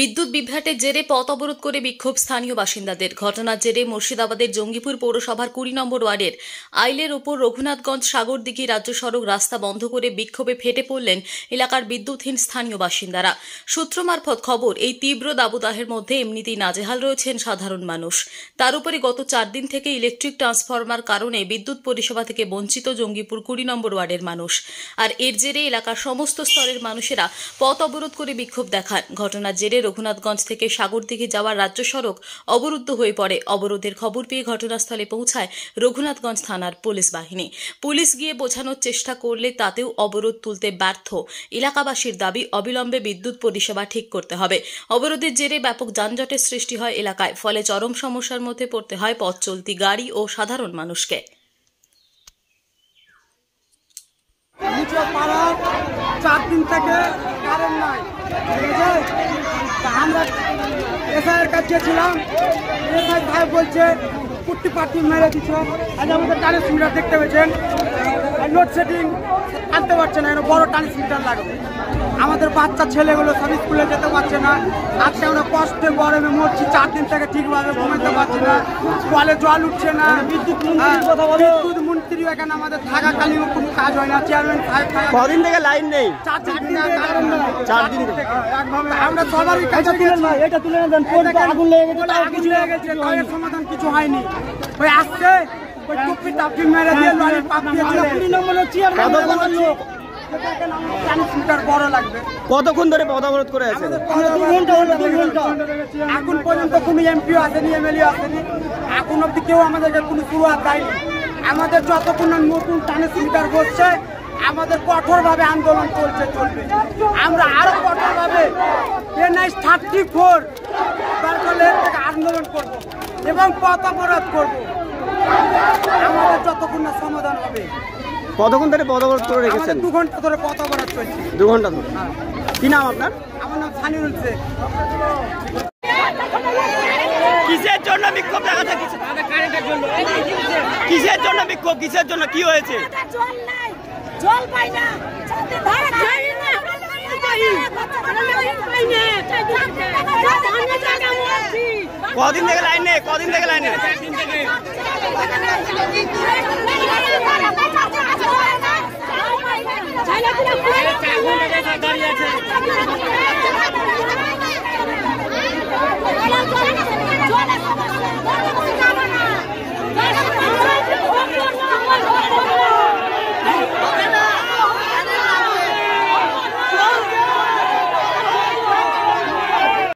বিদ্যুৎ বিভ্রাটের জেরে পথ অবরোধ করে বিক্ষোভ স্থানীয় বাসিন্দাদের। ঘটনার জেরে মুর্শিদাবাদের জঙ্গিপুর পৌরসভার 20 নম্বর ওয়ার্ডের আইলের ওপর রঘুনাথগঞ্জ সাগরদিঘি রাজ্য সড়ক রাস্তা বন্ধ করে বিক্ষোভে ফেটে পড়লেন এলাকার বিদ্যুৎহীন স্থানীয় বাসিন্দারা। সূত্র মারফত খবর, এই তীব্র দাবদাহের মধ্যে এমনিতেই নাজেহাল রয়েছেন সাধারণ মানুষ। তার উপরে গত 4 দিন থেকে ইলেকট্রিক ট্রান্সফরমার কারণে বিদ্যুৎ পরিষেবা থেকে বঞ্চিত জঙ্গিপুর 20 নম্বর ওয়ার্ডের মানুষ। আর এর জেরে এলাকার সমস্ত স্তরের মানুষেরা পথ অবরোধ করে বিক্ষোভ দেখান। ঘটনার জেরে রঘুনাথগঞ্জ থেকে সাগরদিঘি যাওয়ার রাজ্য সড়ক অবরুদ্ধ হয়ে পড়ে। অবরোধের খবর পেয়ে ঘটনাস্থলে পৌঁছায় রঘুনাথগঞ্জ থানার পুলিশ বাহিনী। পুলিশ গিয়ে বোঝানোর চেষ্টা করলে তাতেও অবরোধ তুলতে ব্যর্থ। এলাকাবাসীর দাবি, অবিলম্বে বিদ্যুৎ পরিষেবা ঠিক করতে হবে। অবরোধের জেরে ব্যাপক যানজটের সৃষ্টি হয় এলাকায়, ফলে চরম সমস্যার মধ্যে পড়তে হয় পথ চলতি গাড়ি ও সাধারণ মানুষকে। চার দিন থেকে কারেন্ট নাই, আমরা এসআইয়ের কাছে ছিলাম। এসআই সাহেব বলছে কুট্টি পাট্টি মেরে দিচ্ছে। আজ আমাদের ট্রান্সমিটার দেখতে পেয়েছেন, লোডশেডিং আনতে পারছে না, এখানে বড় ট্রান্সমিটার লাগবে। আমাদের বাচ্চা ছেলেগুলো সব স্কুলে যেতে পারছে না। আজকে আমরা কষ্টে গরমে মরছি, 4 দিন থেকে ঠিকভাবে ঘুমাতে পারছি না, কলে জল উঠছে না। বিদ্যুৎ মন্ত্রী এখানে আমাদের থাকাকালীন কোনো কাজ হয় না। চেয়ারম্যান সাহেব কদিন থেকে লাইন নেই? 4 দিন থেকে 4 দিন থেকে আমরা সবারই কাছে এটা তুলে দেন। আগুন লেগে গেছে, আগুন লেগে গেছে, তার সমাধান কিছু হয়নি। ওই আসছে ওই টুপি টাপি মেরে দিয়ে লরি পাপ দিয়েছে। 20 নম্বরের চেয়ারম্যান লোক বড় লাগবে। কতক্ষণ ধরে পথ অবরোধ করে আছে? 2 ঘন্টা। এখন পর্যন্ত কোনো এমপি আসেনি, এমএলএ আসেনি। এখন অব্দি কেউ আমাদেরকে কোনো শুরুয়াত দেয়নি। আমাদের যতক্ষণ নতুন ট্রান্সমিটার বসছে, আমাদের কঠোরভাবে আন্দোলন চলবে। আমরা আরো কঠোরভাবে NH 34 থেকে আন্দোলন করব এবং পথ অবরোধ করব, আমাদের যতক্ষণ না সমাধান হবে। কতক্ষণ ধরে পথ অবরোধ করে রেখেছেন? 2 ঘন্টা ধরে পথ অবরোধ চলছে। 2 ঘন্টা ধরে। কি নাম আপনার? আমার নাম সানিউল শেখ। কিসের জন্য বিক্ষোভ দেখাচ্ছে? কিসের জন্য বিক্ষোভ? কিসের জন্য? কি হয়েছে? জল পাই না, কদিন থেকে লাইন নেই? কদিন থেকে লাইন নেই? দাঁড়িয়ে আছে।